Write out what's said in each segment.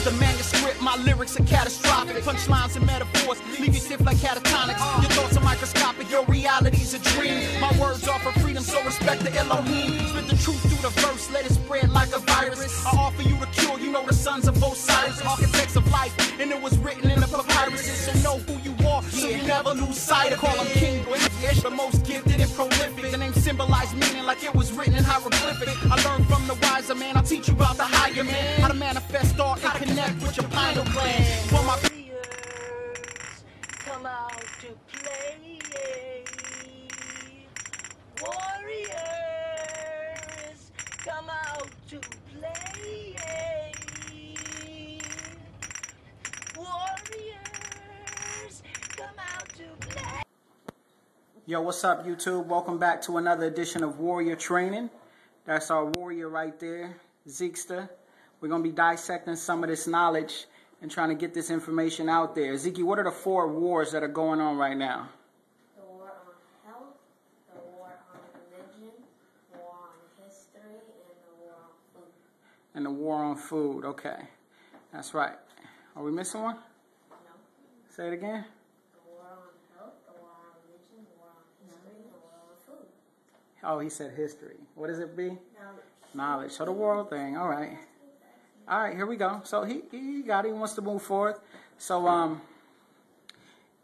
the manuscript, my lyrics are catastrophic. Punchlines and metaphors leave you stiff like catatonics. Your thoughts are microscopic, your reality's a dream. My words offer freedom, so respect the Elohim. Spit the truth through the verse, let it spread like a virus. I offer you the cure, you know the sons of Osiris, architects of life, and it was written in the papyruses. So know who you are, so you never lose sight of. Call him King Ish, the most gifted and prolific. The name symbolized meaning like it was written in hieroglyphic. I learned from the wiser man, I'll teach you about the higher man. How to manifest thought and connect with your pineal gland. For my come out to play. Warriors, come out to play. Warriors, come out to play. Yo, what's up, YouTube? Welcome back to another edition of Warrior Training. That's our warrior right there, Zekester. We're going to be dissecting some of this knowledge and trying to get this information out there. Zeke, what are the 4 wars that are going on right now? The war on health, the war on religion, the war on history, and the war on food. And the war on food, okay. That's right. Are we missing one? No. Say it again. The war on health, the war on religion, the war on history, and the war on food. Oh, he said history. What does it be? Knowledge. Knowledge. So the world thing. All right. All right, here we go. So he got it. He wants to move forward. So,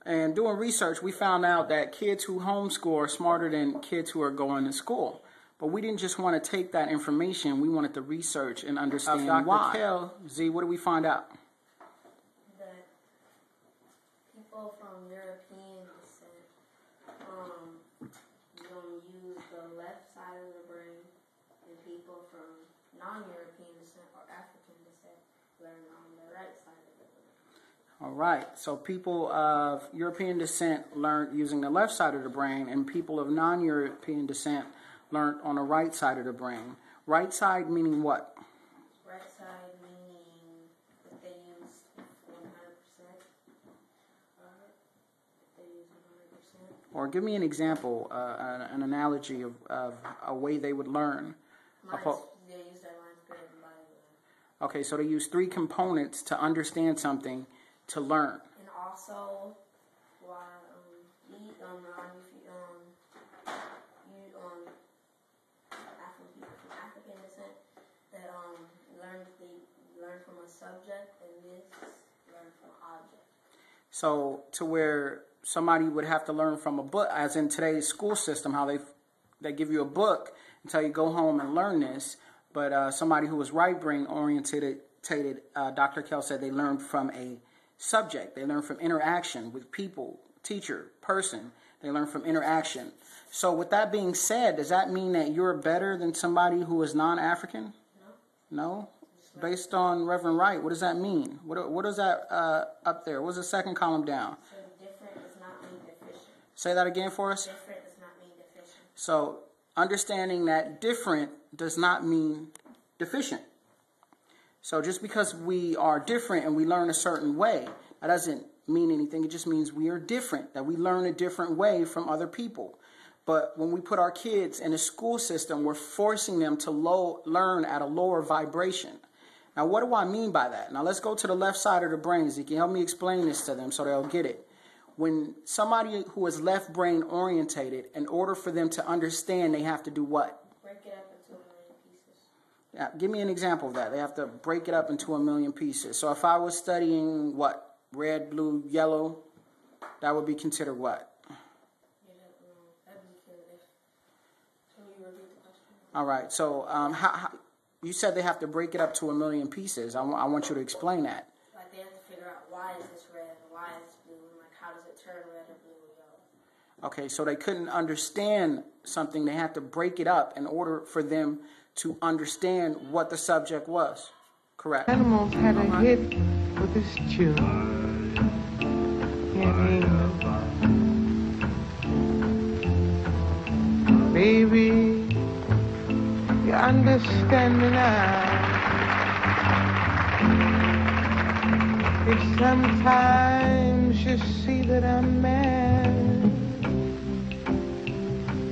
and doing research, we found out that kids who homeschool are smarter than kids who are going to school. But we didn't just want to take that information. We wanted to research and understand why. Dr. Kell, Z, what did we find out? That people from European descent don't use the left side of the brain, and people from non-European descent or African descent learn on the right side of the brain. All right. So people of European descent learned using the left side of the brain, and people of non-European descent learned on the right side of the brain. Right side meaning what? Right side meaning that they use 100%. If they use 100%. Or give me an example, an analogy of a way they would learn. They use their minds greater than body. Okay, so they use 3 components to understand something to learn. And also, African descent that learn from a subject, and this learn from an object. So to where somebody would have to learn from a book, as in today's school system, how they give you a book and tell you go home and learn this. But somebody who was right brain oriented, Dr. Kell said they learned from a subject. They learn from interaction with people, teacher, person. They learn from interaction. So with that being said, does that mean that you're better than somebody who is non-African? No. No? Based on Reverend Wright, what does that mean? What is that up there? What's the second column down? So different does not mean deficient. Say that again for us. Different does not mean deficient. So understanding that different does not mean deficient. So just because we are different and we learn a certain way, that doesn't mean anything. It just means we are different, that we learn a different way from other people. But when we put our kids in a school system, we're forcing them to learn at a lower vibration. Now, what do I mean by that? Now, let's go to the left side of the brain. You can help me explain this to them so they'll get it. When somebody who is left brain orientated, in order for them to understand, they have to do what? Break it up into 1,000,000 pieces. Yeah, give me an example of that. They have to break it up into 1,000,000 pieces. So if I was studying what? Red, blue, yellow, that would be considered what? That'd be good. Can you repeat the question? All right. So how you said they have to break it up to 1,000,000 pieces. I want you to explain that. Like they have to figure out why is this red, why is this blue, and like how does it turn red or blue or yellow. Okay, so they couldn't understand something. They had to break it up in order for them to understand what the subject was. Correct. Animals had a hit with this tune in England. Baby, you understand me now. If sometimes you see that I'm mad,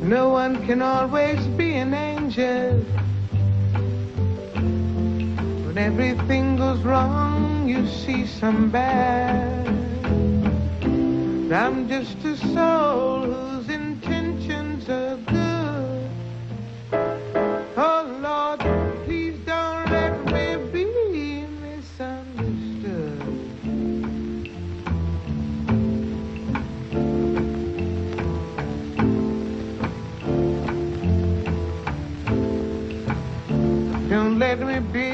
no one can always be an angel. When everything goes wrong, you see some bad. I'm just a soul whose intentions are good. Oh Lord, please don't let me be misunderstood. Don't let me be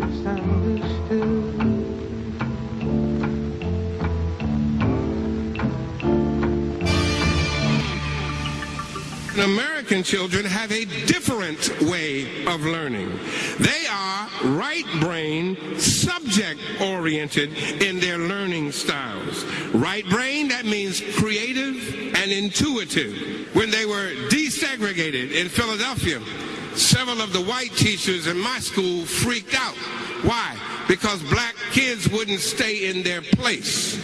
misunderstood. American children have a different way of learning. They are right brain, subject oriented in their learning styles. Right brain, that means creative and intuitive. When they were desegregated in Philadelphia, several of the white teachers in my school freaked out. Why? Because black kids wouldn't stay in their place.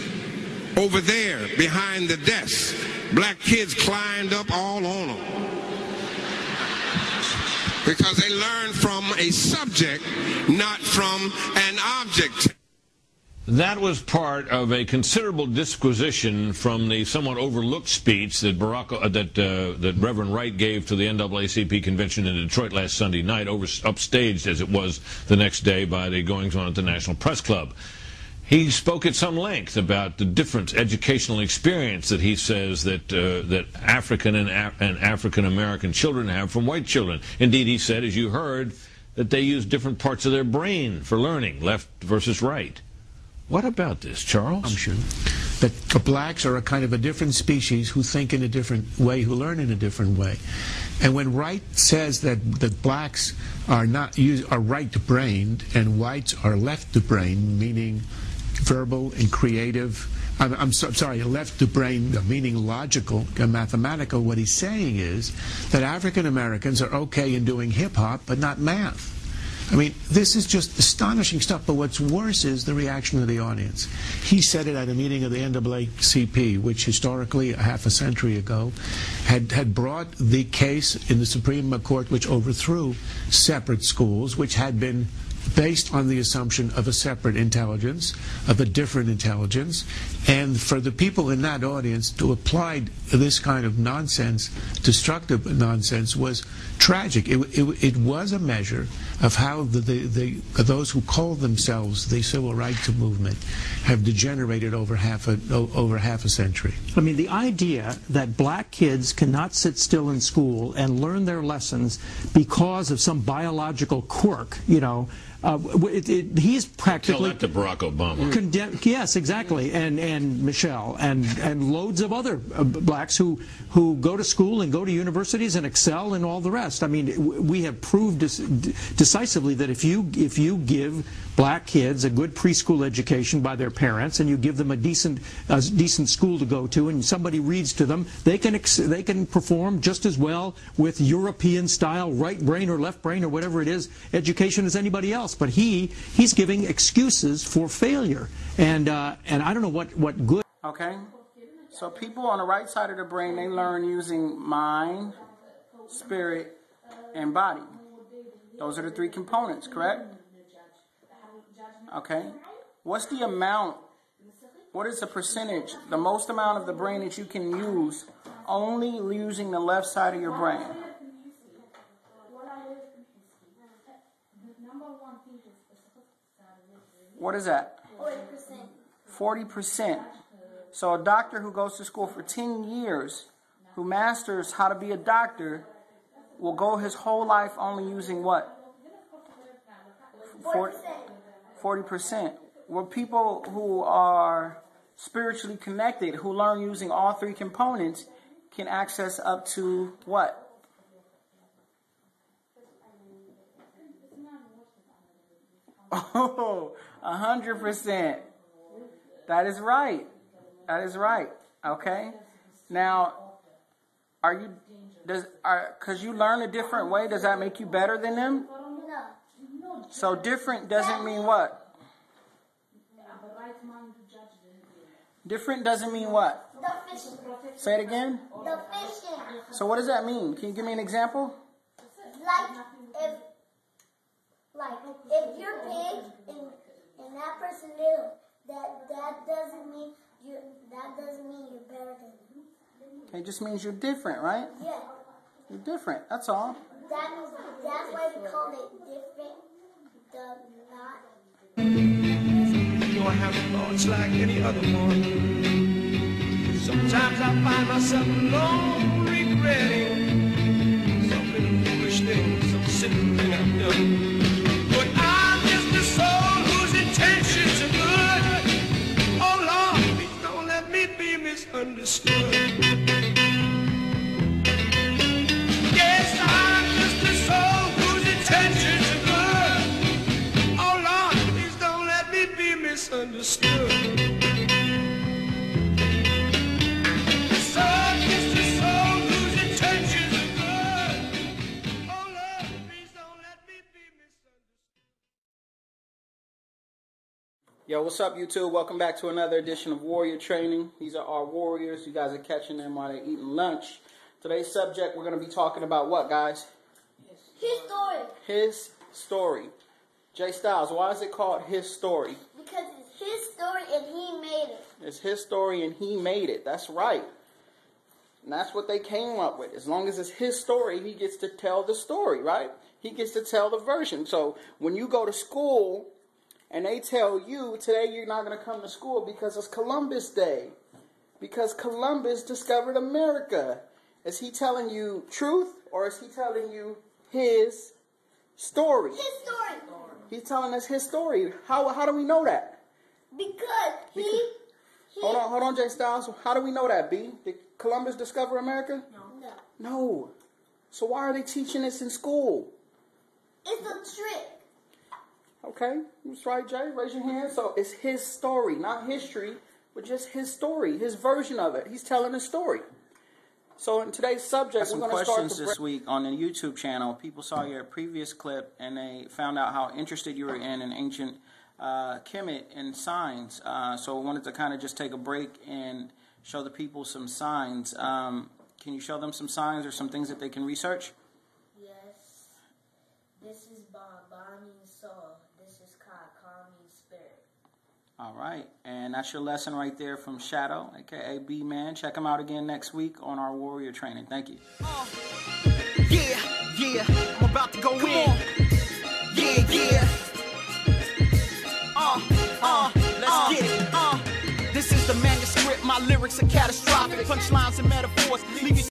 Over there, behind the desk, black kids climbed up all on them. Because they learned from a subject, not from an object. That was part of a considerable disquisition from the somewhat overlooked speech that that Reverend Wright gave to the NAACP convention in Detroit last Sunday night, upstaged as it was the next day by the goings-on at the National Press Club. He spoke at some length about the different educational experience that he says that that African and African American children have from white children. Indeed, he said, as you heard, that they use different parts of their brain for learning, left versus right. What about this, Charles? That blacks are a kind of a different species who think in a different way, who learn in a different way. And when Wright says that blacks are right-brained and whites are left-brained, meaning verbal and creative, I'm sorry, left-brained, meaning logical and mathematical, what he's saying is that African Americans are okay in doing hip-hop but not math. I mean, this is just astonishing stuff, but what's worse is the reaction of the audience. He said it at a meeting of the NAACP, which historically, half a century ago, had brought the case in the Supreme Court which overthrew separate schools, which had been based on the assumption of a separate intelligence, of a different intelligence, and for the people in that audience to apply this kind of nonsense, destructive nonsense, was tragic. It was a measure of how those who call themselves the civil rights movement have degenerated over half a century. I mean, the idea that black kids cannot sit still in school and learn their lessons because of some biological quirk, you know, he's practically... Tell that to Barack Obama. Yes, exactly, and Michelle, and loads of other blacks who go to school and go to universities and excel and all the rest. I mean, we have proved decisively that if you give black kids a good preschool education by their parents, and you give them a decent school to go to, and somebody reads to them, they can perform just as well with European style right brain or left brain or whatever it is education as anybody else. But he's giving excuses for failure, and I don't know what good. Okay, so people on the right side of the brain, they learn using mind, spirit, and body. Those are the three components, correct? Okay. What's the amount? What is the percentage? The most amount of the brain that you can use only using the left side of your brain? What is that? 40%. So a doctor who goes to school for 10 years, who masters how to be a doctor, will go his whole life only using what? 40%. Well, people who are spiritually connected, who learn using all three components, can access up to what? Oh, 100%. That is right. That is right. Okay. Now, because you learn a different way, does that make you better than them? No. So different doesn't mean what? Different doesn't mean what? Deficient. Say it again. Deficient. So what does that mean? Can you give me an example? Like if you're big and But that doesn't mean you're better than me. It just means you're different, right? Yeah. You're different. That's all. That's why we call it different. Not. You know, I have thoughts like any other one. Sometimes I find myself alone, regretting some little foolish thing, some silly thing I've done. But I'm just a soul whose intentions are good. Oh Lord, please don't let me be misunderstood. Yes, I'm just a soul whose intentions are good. Oh Lord, please don't let me be misunderstood. Yo, what's up, YouTube? Welcome back to another edition of Warrior Training. These are our warriors. You guys are catching them while they're eating lunch. Today's subject, we're going to be talking about what, guys? His story. His story. Jay Styles, why is it called His Story? Because it's his story and he made it. It's his story and he made it. That's right. And that's what they came up with. As long as it's his story, he gets to tell the story, right? He gets to tell the version. So when you go to school and they tell you, today you're not going to come to school because it's Columbus Day, because Columbus discovered America, is he telling you truth or is he telling you his story? His story. He's telling us his story. How do we know that? Because Hold on, Jay Styles. How do we know that, B? Did Columbus discover America? No. So why are they teaching this in school? It's a trick. Okay, that's right, Jay. Raise your hand. So it's his story, not history, but just his story, his version of it. He's telling a story. So in today's subject, we're going to start questions this week on the YouTube channel. People saw your previous clip and they found out how interested you were in ancient Kemet and signs. So I wanted to kind of just take a break and show the people some signs. Can you show them some signs or some things that they can research? Yes. This is Bonnie Soul. This is Ka means spirit. All right, and that's your lesson right there from Shadow, aka B-Man. Check him out again next week on our Warrior Training. Thank you. Yeah, I'm about to go in. Yeah. Let's get it. This is the manuscript. My lyrics are catastrophic. Punchlines and metaphors leave you